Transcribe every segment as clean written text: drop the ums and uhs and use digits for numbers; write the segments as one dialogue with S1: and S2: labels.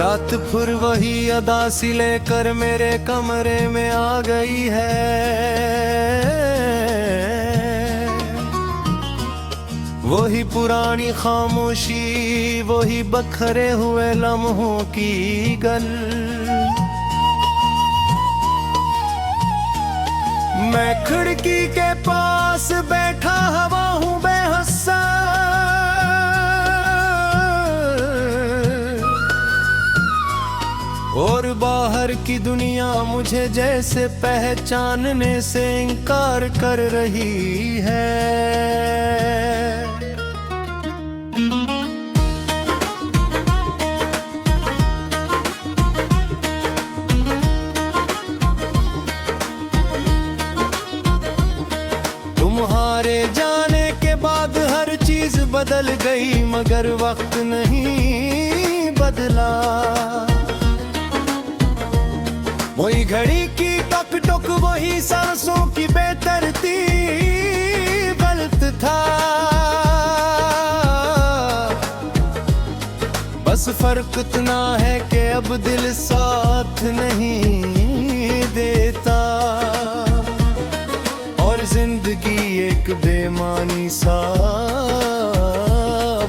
S1: रात फिर वही अदा सी लेकर मेरे कमरे में आ गई है। वही पुरानी खामोशी, वही बखरे हुए लम्हों की गल। मैं खिड़की के पास बैठा हवा हूँ बेहसा, और बाहर की दुनिया मुझे जैसे पहचानने से इनकार कर रही है। तुम्हारे जाने के बाद हर चीज बदल गई, मगर वक्त नहीं बदला। वही घड़ी की टक टक, वही सांसों की बेतरतीब गलत था। बस फर्क इतना है कि अब दिल साथ नहीं देता, और जिंदगी एक बेमानी सा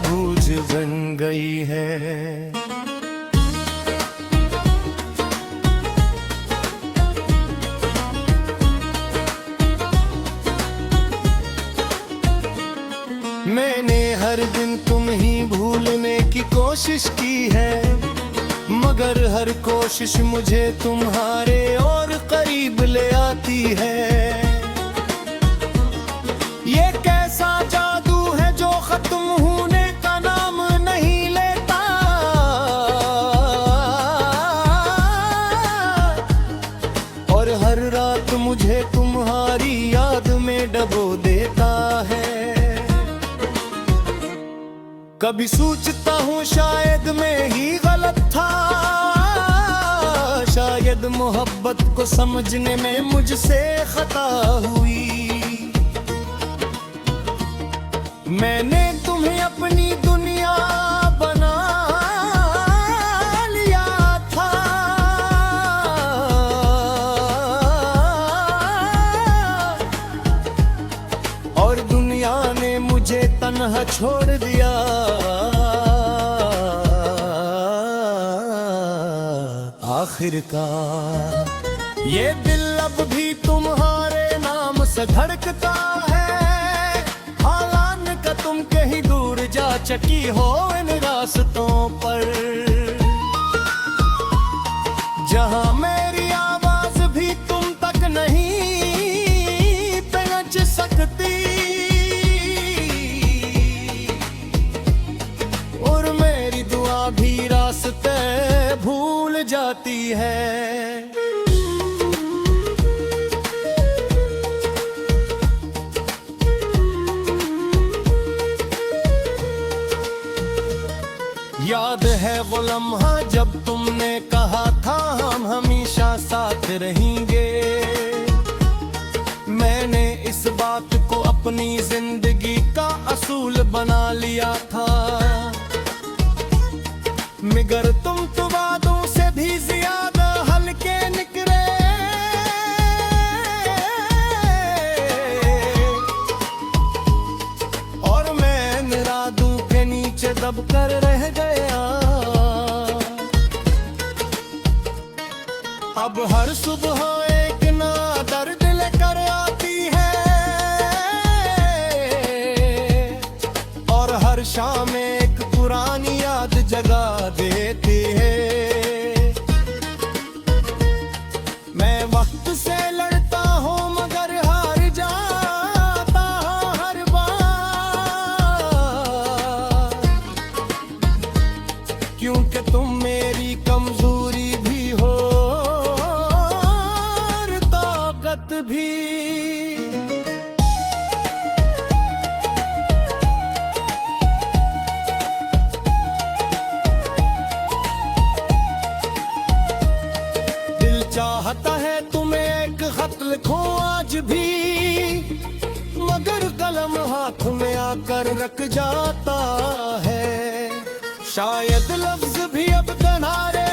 S1: बूझ बन गई है। मैंने हर दिन तुम ही भूलने की कोशिश की है, मगर हर कोशिश मुझे तुम्हारे और करीब ले आती है। ये कैसा जादू है जो खत्म होने का नाम नहीं लेता, और हर रात मुझे तुम्हारी याद में डबो देता है। कभी सोचता हूँ शायद मैं ही गलत था, शायद मोहब्बत को समझने में मुझसे खता हुई। मैंने तुम्हें अपनी दुनिया बना लिया था, और दुनिया ने मुझे तन्हा छोड़ दिया। आखिरकार ये दिल अब भी तुम्हारे नाम से धड़कता है। हालान का तुम कहीं दूर जा चकी हो इन रास्तों पर, जहां मेरी आवाज भी तुम तक नहीं पहुंच सकती, और मेरी दुआ भी रास्ते भूल जाती है। याद है वो लम्हा जब तुमने कहा था हम हमेशा साथ रहेंगे। मैंने इस बात को अपनी जिंदगी का असूल बना लिया था, मगर तुम तो वादों से भी ज्यादा हल्के निकले। और मैं निरादों के नीचे दब कर रह गया। अब हर सुबह एक ना दर्द लेकर आती है, और हर शाम एक पुरानी याद जगा देती है। मैं वक्त से लड़ता हूँ मगर हार जाता हर बार, क्योंकि तुम मेरी कमजोरी भी हो और ताकत भी। चाहता है तुम्हें एक खत लिखूं आज भी, मगर कलम हाथ में आकर रख जाता है। शायद लफ्ज भी अब किनारे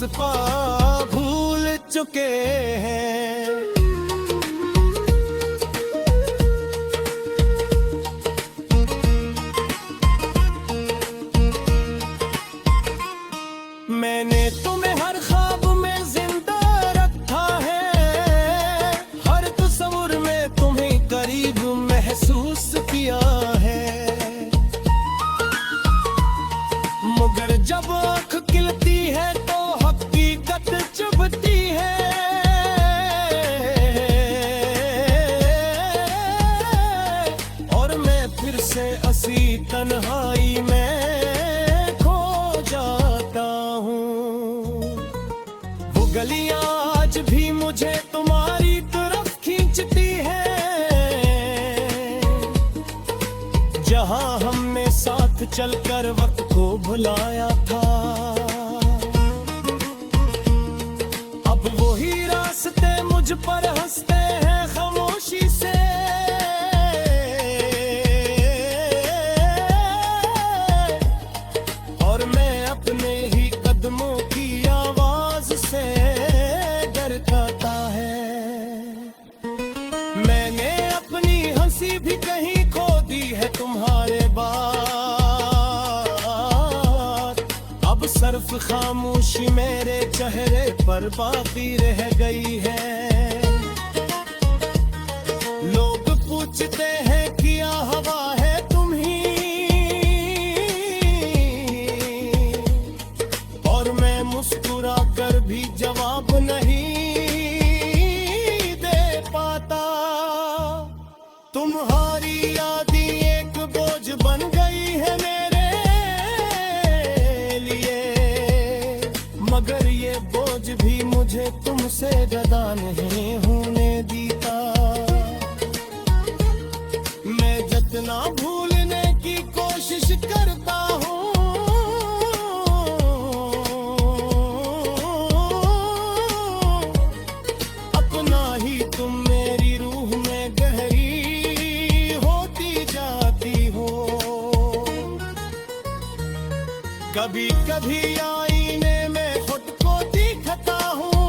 S1: पा भूल चुके हैं। मैंने तुम्हें हर ख्वाब में जिंदा रखा है, हर तस्वीर में तुम्हें करीब महसूस किया है। मगर जब आँख खिलती है तो हकीकत चुभती है। और मैं फिर से असी तन्हाई में गलियां आज भी मुझे तुम्हारी तरफ खींचती है, जहां हमने साथ चलकर वक्त को भुलाया था। अब वही रास्ते मुझ पर हंसते हैं खामोशी से। और मैं अपने ही कदमों की आवाज से डरता है। मैंने अपनी हंसी भी कहीं खो दी है तुम्हारे बाद। अब सिर्फ खामोशी मेरे चेहरे पर बाकी रह गई है। लोग पूछते हैं क्या हवा है तुम ही, और मैं मुस्कुरा कर भी जवाब नहीं दे पाता। तुम्हारी यादें एक बोझ बन गई है मेरे लिए, मगर ये बोझ भी मुझे तुमसे जुदा नहीं होने देता। मैं जितना भूलने की कोशिश करता हूँ, तुम मेरी रूह में गहरी होती जाती हो। कभी कभी आईने में खुद को दिखता हूँ,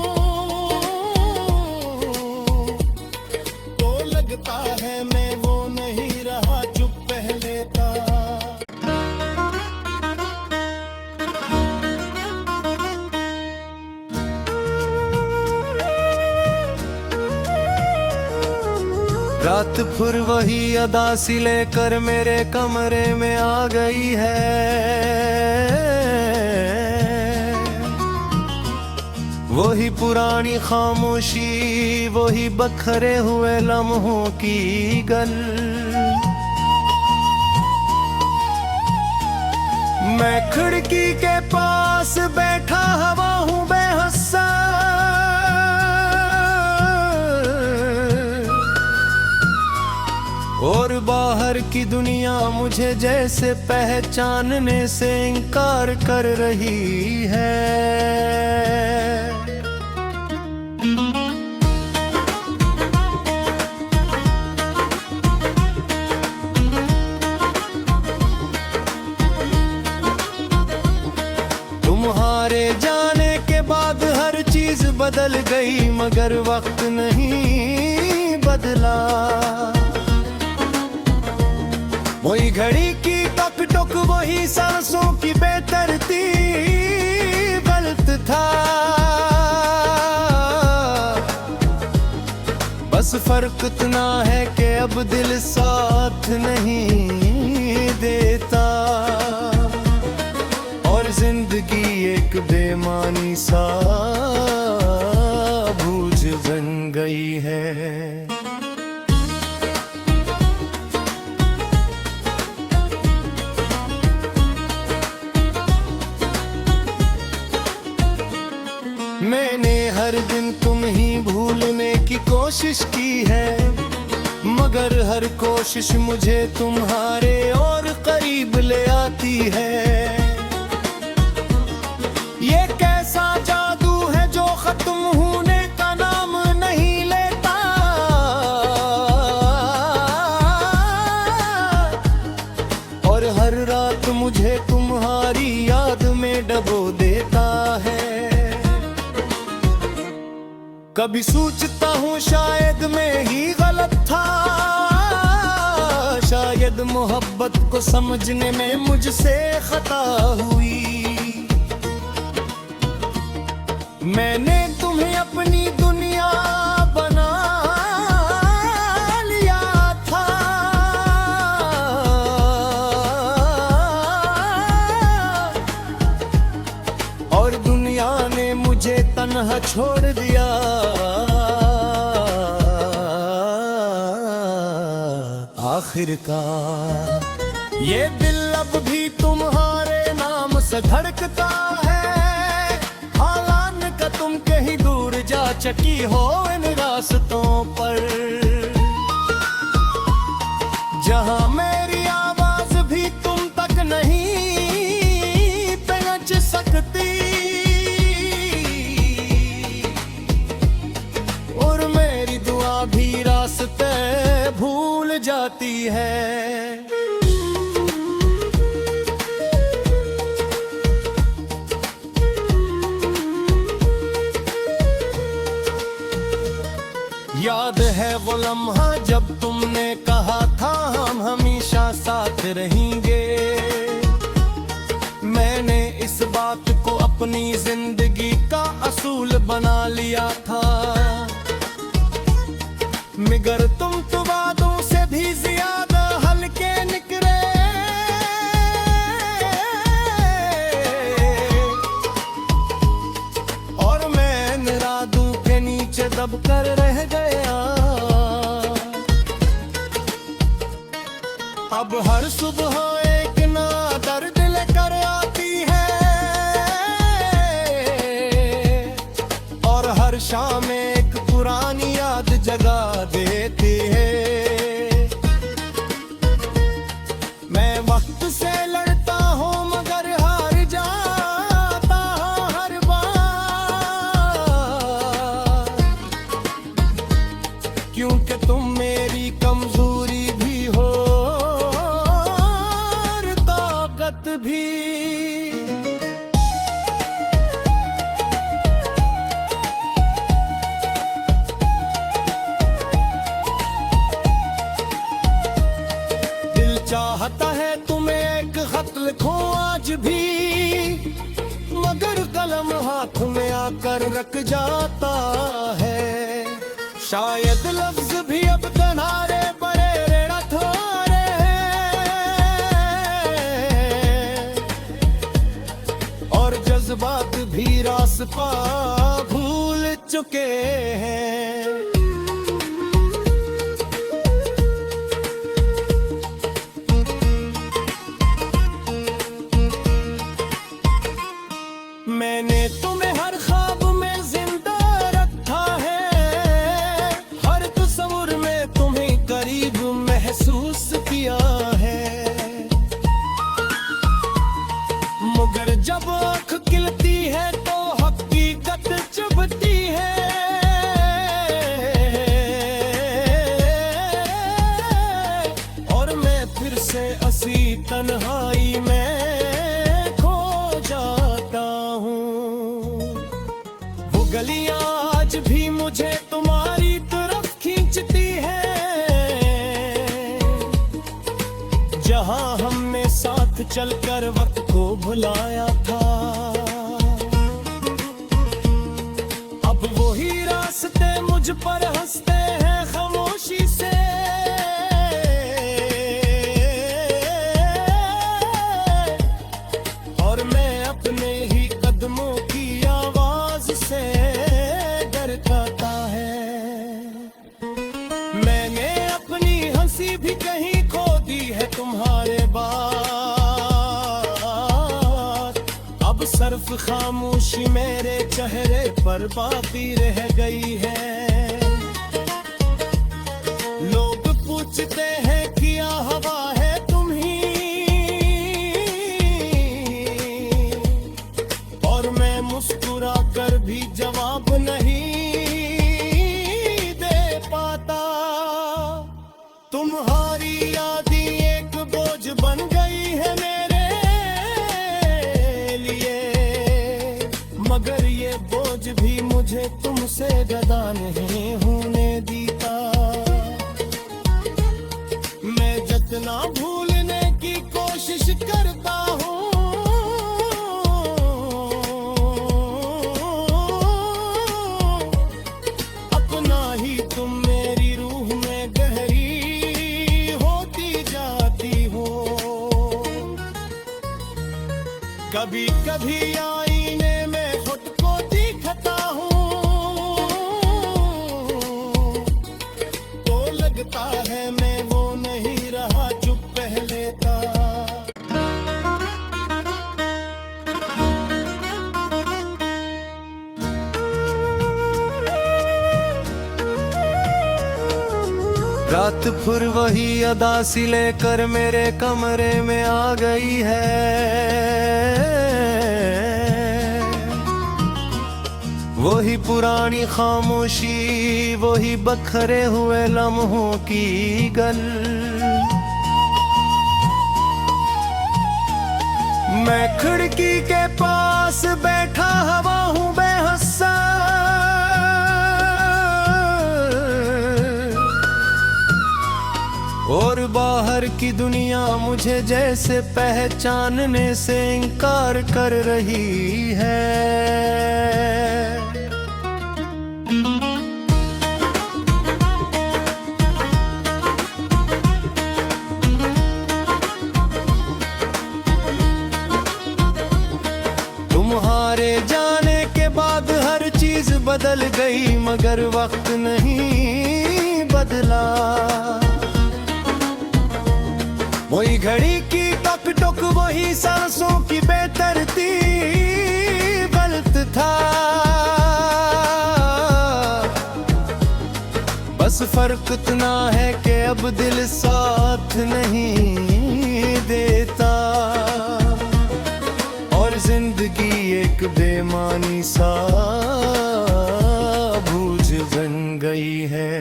S1: तो लगता है मैं वो नहीं रहा जो पहले था। रात फिर वही अदा सी लेकर मेरे कमरे में आ गई है। वही पुरानी खामोशी, वही बखरे हुए लम्हों की गल। मैं खिड़की के पास बैठा हवा हूँ बेहसा, और बाहर की दुनिया मुझे जैसे पहचानने से इनकार कर रही है। तुम्हारे जाने के बाद हर चीज बदल गई, मगर वक्त नहीं बदला। वही घड़ी की टक टक, वही सांसों की बेतरतीब गलत था। बस फर्क इतना है कि अब दिल साथ नहीं देता, और जिंदगी एक बेमानी सा बूझ बन गई है। मैंने हर दिन तुम ही भूलने की कोशिश की है, मगर हर कोशिश मुझे तुम्हारे और करीब ले आती है। ये कैसा जादू है जो खत्म होने का नाम नहीं लेता। और हर रात मुझे तुम्हारी याद में डबो देता है। कभी सोचता हूँ शायद मैं ही गलत था, शायद मोहब्बत को समझने में मुझसे खता हुई। मैंने तुम्हें अपनी दुनिया बना लिया था, और दुनिया ने मुझे तन्हा छोड़ दिया। आखिरकार ये दिल अब भी तुम्हारे नाम से धड़कता है, हालांकि का तुम कहीं दूर जा चुकी हो इन रास्तों पर, जहां मेरी आवाज भी तुम तक नहीं पहुंच सकती, और मेरी दुआ भी रास्ते भूल जाती है। याद है वो लम्हा जब तुमने कहा था हम हमेशा साथ रहेंगे। मैंने इस बात को अपनी जिंदगी का असूल बना लिया था, मगर तुम तो वादों से भी ज्यादा हल्के निकले, और मैं इरादों के नीचे दब कर रह गया। अब हर सुबह एक ना दर्द लेकर आती है, और हर शाम एक पुरानी याद जगा देती है। मैं वक्त से लड़ता हूँ मगर हार जाता हूँ हर बार, क्योंकि तुम मेरी कमजोरी भी हो और ताकत भी। चाहता है तुम्हें एक खत लिखूं आज भी, मगर कलम हाथ में आकर रख जाता है। शायद लफ्ज भी अब किनारे परे रेड़ा थोड़े हैं, और जज्बात भी रास्ता भूल चुके हैं। मैंने तुम्हें हर ख्वाब में जिंदा रखा है, हर तस्वीर में तुम्हें करीब महसूस किया है, मगर जब आँख खिलती है तो हकीकत चुभती है। और मैं फिर से ऐसी तन्हाई में गलियां आज भी मुझे तुम्हारी तरफ खींचती है, जहां हमने साथ चलकर वक्त को भुलाया था। अब वही रास्ते मुझ पर हंसते हैं खामोशी से, और मैं अपने ही कदमों की आवाज से डरता है। मैंने अपनी हंसी भी कहीं खो दी है तुम्हारे बाद, अब सिर्फ खामोशी मेरे चेहरे पर बाकी रह गई है। लोग पूछते हैं क्या हवा है तुम ही, और मैं मुस्कुरा कर भी जवाब नहीं दे पाता। तुम्हारी यादें एक बोझ बन गई है मेरे लिए, मगर ये बोझ भी मुझ मुझे तुमसे जुदा नहीं होने दीता। मैं जितना भूलने की कोशिश करता हूँ, अपना ही तुम मेरी रूह में गहरी होती जाती हो। कभी कभी आईने में खुद को दिखता हूँ, तो लगता है मैं वो नहीं रहा जो पहले था। रात फिर वही अदा सी लेकर मेरे कमरे में आ गई है। वही पुरानी खामोशी, वही बखरे हुए लम्हों की गल। मैं खिड़की के पास बैठा हवा हूँ बेहसा, और बाहर की दुनिया मुझे जैसे पहचानने से इनकार कर रही है। तुम्हारे जाने के बाद हर चीज बदल गई, मगर वक्त नहीं बदला। वही घड़ी की टक टक, वही सांसों की बेतरतीब गलत था। बस फर्क इतना है कि अब दिल साथ नहीं देता, और जिंदगी एक बेमानी सा बूझ बन गई है।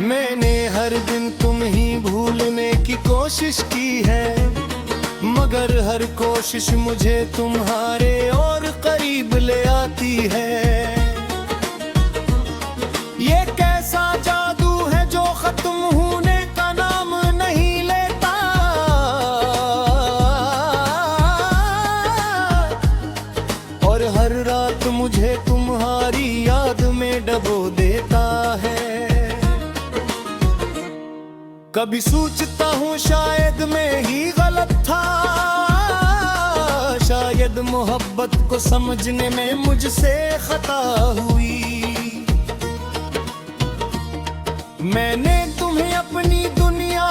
S1: मैंने हर दिन तुम ही भूलने की कोशिश की है, मगर हर कोशिश मुझे तुम्हारे और करीब ले आती है। ये कैसा जादू है जो खत्म होने का नाम नहीं लेता, और हर रात मुझे तुम्हारी याद में डबो देता है। कभी सोचता हूँ शायद मैं ही गलत था, शायद मोहब्बत को समझने में मुझसे खता हुई। मैंने तुम्हें अपनी दुनिया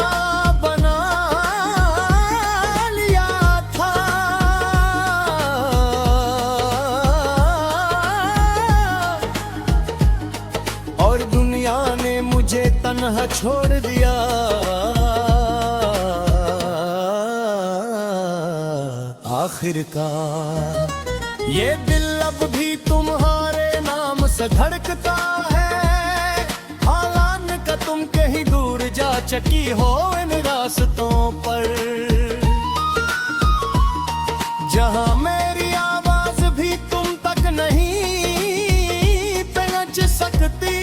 S1: बना लिया था, और दुनिया ने मुझे तन्हा छोड़ दिया। आखिरकार ये दिल अब भी तुम्हारे नाम से धड़कता है। हालान का तुम कहीं दूर जा चकी हो इन रास्तों पर, जहां मेरी आवाज भी तुम तक नहीं पहुंच सकती,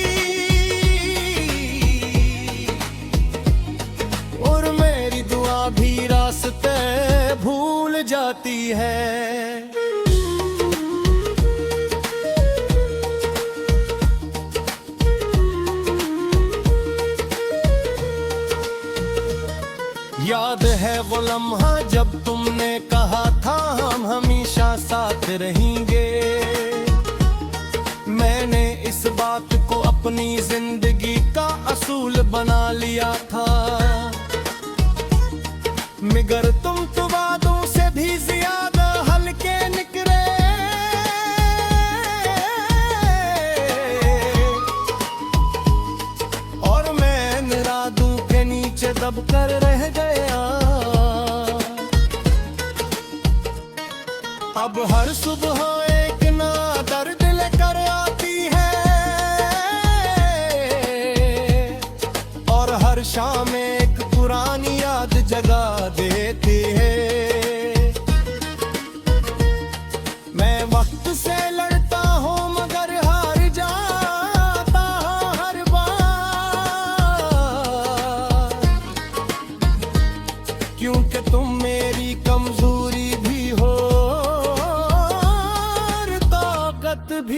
S1: और मेरी दुआ भी रास्ते भूल जाती है। याद है वो लम्हा जब तुमने कहा था हम हमेशा साथ रहेंगे। मैंने इस बात को अपनी जिंदगी का असूल बना लिया था, मगर तुम तो वादों से भी ज्यादा हल्के निकले। और मैं इन रातों के नीचे दब कर रह गया। अब हर सुबह एक ना दर्द लेकर आती है, और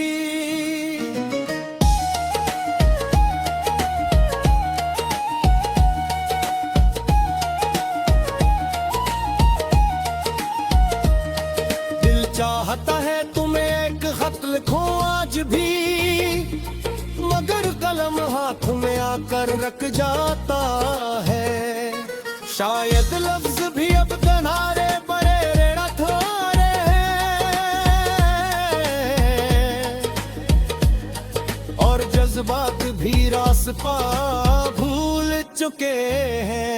S1: भी। दिल चाहता है तुम्हें एक खत लिखूं आज भी, मगर कलम हाथ में आकर रख जाता है। शायद लफ्ज भी अब किनारे पड़े रेड़ा थारे हैं, और जज्बात भी रास्ता भूल चुके हैं।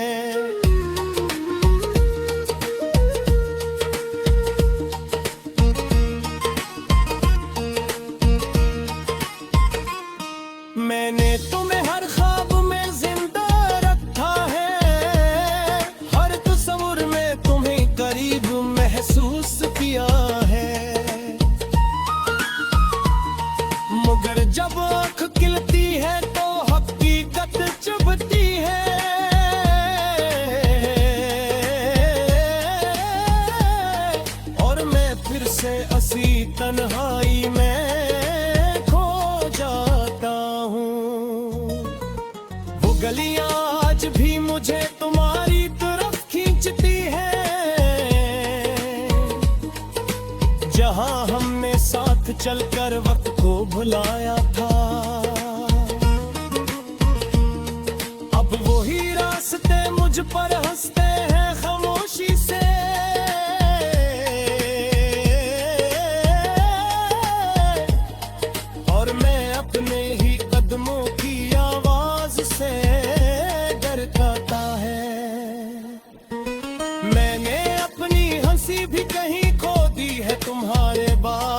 S1: मैंने तुम्हें हर ख्वाब में जिंदा रखा है, हर तस्वीर में तुम्हें करीब महसूस किया है। मगर जब आँख खिलती है तो हकीकत चुभती है, और मैं फिर से ऐसी तन्हाई में गलियां आज भी मुझे तुम्हारी तरफ खींचती है, जहां हमने साथ चलकर वक्त को भुलाया था। अब वही रास्ते मुझ पर हंसते हैं खामोशी से, और मैं अपने ही कदमों की आवाज से डरता है। मैंने अपनी हंसी भी कहीं खो दी है तुम्हारे बाद,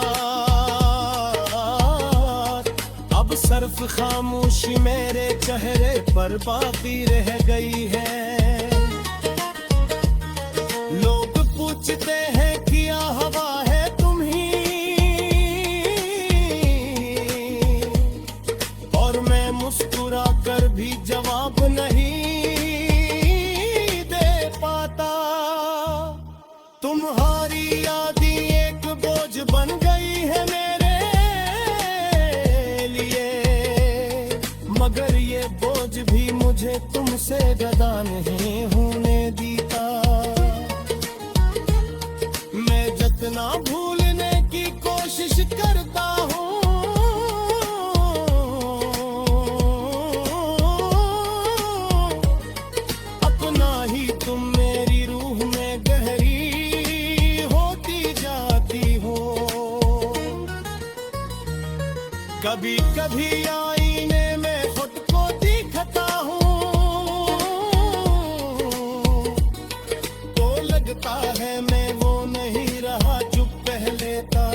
S1: अब सिर्फ खामोशी मेरे चेहरे पर बाकी रह गई है। लोग पूछते हैं क्या हवा है तुम ही, और मैं मुस्कुरा कर भी जवाब नहीं दे पाता। तुम्हारी यादें एक बोझ बन गई है मेरे लिए, मगर ये बोझ भी मुझे तुमसे जुदा नहीं होने देता। मैं जितना भूलने की कोशिश करता हूँ, तुम मेरी रूह में गहरी होती जाती हो। कभी कभी आईने में खुद को दिखता हूँ, तो लगता है मैं वो नहीं रहा जो पहले था।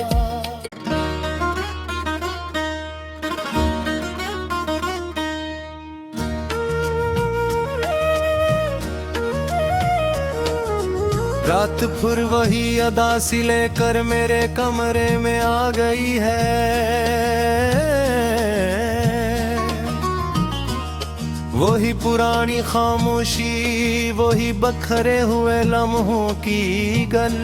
S1: रात फिर वही अदा सी लेकर मेरे कमरे में आ गई है, वही पुरानी खामोशी, वही बखरे हुए लम्हों की गल।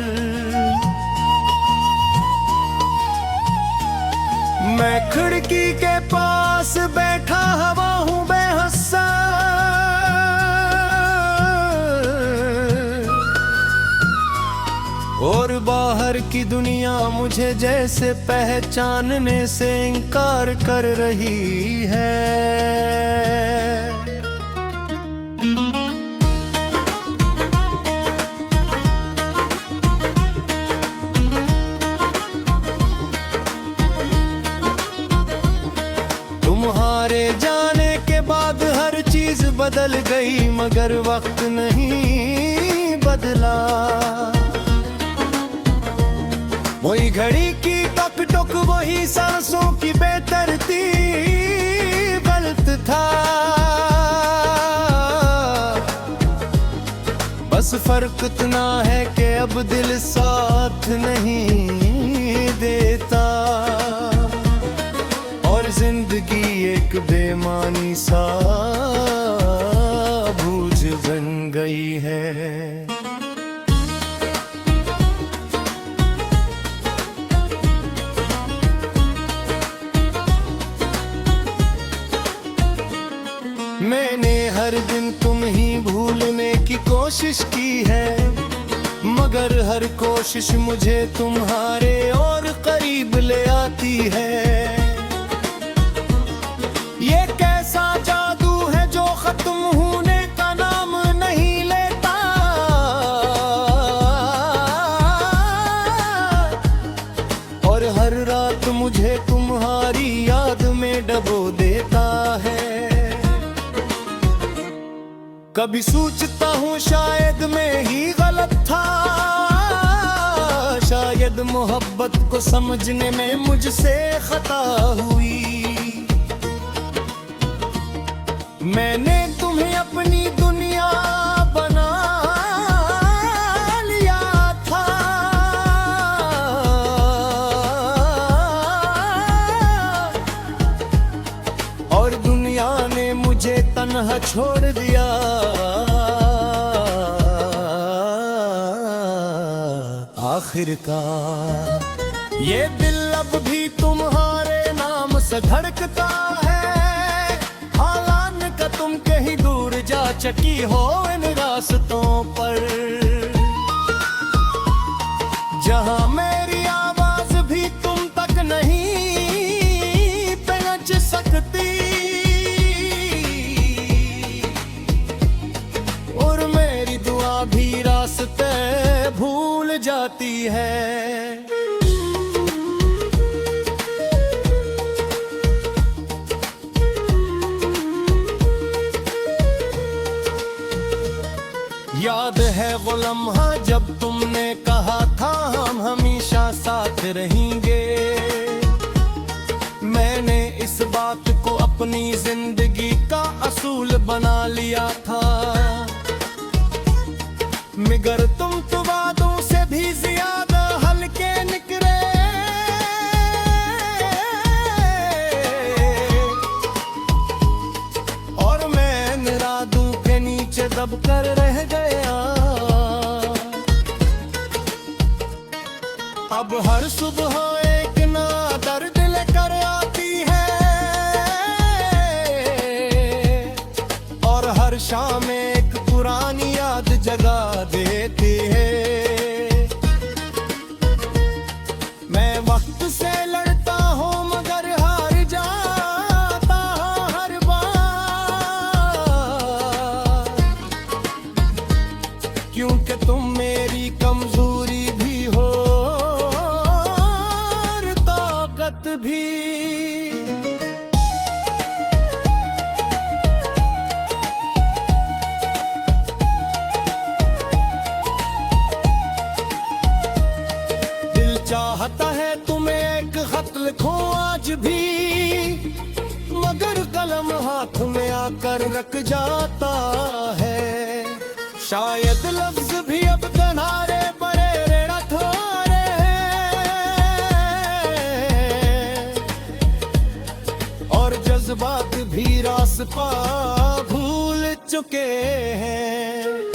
S1: मैं खिड़की के पास बैठा हवा हूँ बेहसा, और बाहर की दुनिया मुझे जैसे पहचानने से इनकार कर रही है। तुम्हारे जाने के बाद हर चीज बदल गई, मगर वक्त नहीं बदला। वही घड़ी की टक टक, वही सांसों की बेतरतीब गलत था। बस फर्क इतना है कि अब दिल साथ नहीं देता, और जिंदगी एक बेमानी सा बूझ बन गई है। दिन तुम ही भूलने की कोशिश की है, मगर हर कोशिश मुझे तुम्हारे और करीब ले आती है। ये कैसा जादू है जो खत्म होने का नाम नहीं लेता, और हर रात मुझे तुम्हारी याद में डबो देता है। कभी सोचता हूँ शायद मैं ही गलत था, शायद मोहब्बत को समझने में मुझसे खता हुई। मैंने तुम्हें अपनी दुनिया बना लिया था, और दुनिया ने मुझे तन्हा छोड़ दिया। आखिरकार ये दिल अब भी तुम्हारे नाम से धड़कता है, हालान का तुम कहीं दूर जा चकी हो इन रास्तों पर, जहां मेरी आवाज भी तुम तक नहीं पहुंच सकती, और मेरी दुआ भी रास्ते भूल जाती है। याद है वो लम्हा जब तुमने कहा था हम हमेशा साथ रहेंगे, मैंने इस बात को अपनी जिंदगी का असूल बना लिया था, मगर तुम तो वादों से भी ज्यादा हल्के निकले, और मैं इरादों के नीचे दब कर रह गया। अब हर सुबह एक ना दर्द लेकर आती है, और हर शाम एक पुरानी याद जगा देती है। मैं वक्त से लड़ता हूँ मगर हार जाता हूँ हर बार, क्योंकि तुम मेरी कमजोरी भी हो और ताकत भी। चाहता है तुम्हें एक खत लिखूं आज भी, मगर कलम हाथ में आकर रख जाता है। शायद लफ्ज भी अब किनारे पड़े रेड़ा थोड़े हैं, और जज्बात भी रास्ता भूल चुके हैं।